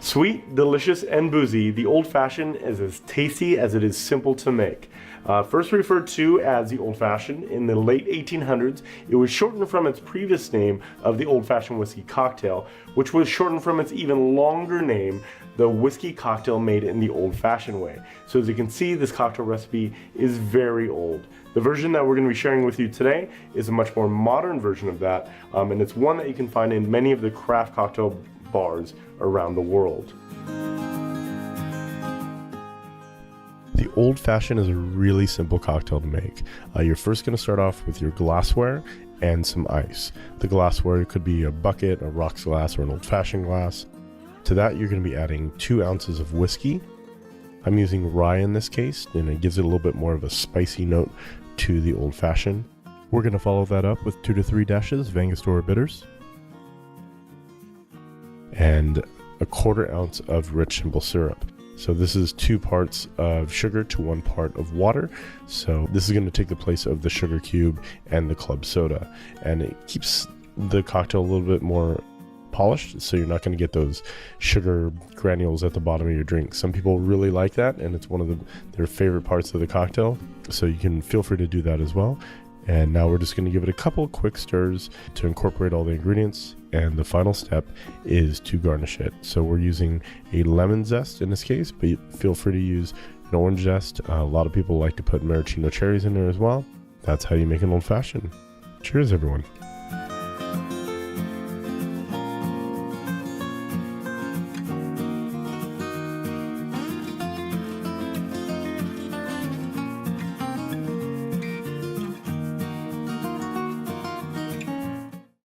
Sweet, delicious, and boozy, the Old Fashioned is as tasty as it is simple to make. First referred to as the Old Fashioned in the late 1800s, it was shortened from its previous name of the Old Fashioned Whiskey Cocktail, which was shortened from its even longer name, the whiskey cocktail made in the old-fashioned way. So as you can see, this cocktail recipe is very old. The version that we're going to be sharing with you today is a much more modern version of that, and it's one that you can find in many of the craft cocktail bars around the world. The Old Fashioned is a really simple cocktail to make. You're first going to start off with your glassware and some ice. The glassware could be a bucket, a rocks glass, or an old-fashioned glass. To that, you're going to be adding 2 ounces of whiskey. I'm using rye in this case, and it gives it a little bit more of a spicy note to the Old Fashioned. We're going to follow that up with 2 to 3 dashes of Angostura bitters and a 1/4 ounce of rich simple syrup. So this is 2 parts of sugar to 1 part of water. So this is going to take the place of the sugar cube and the club soda, and it keeps the cocktail a little bit more polished, so you're not going to get those sugar granules at the bottom of your drink. Some people really like that, and it's one of their favorite parts of the cocktail, so you can feel free to do that as well. And now we're just going to give it a couple quick stirs to incorporate all the ingredients, and the final step is to garnish it. So we're using a lemon zest in this case, but feel free to use an orange zest. A lot of people like to put maraschino cherries in there as well. That's how you make an Old Fashioned. Cheers, everyone.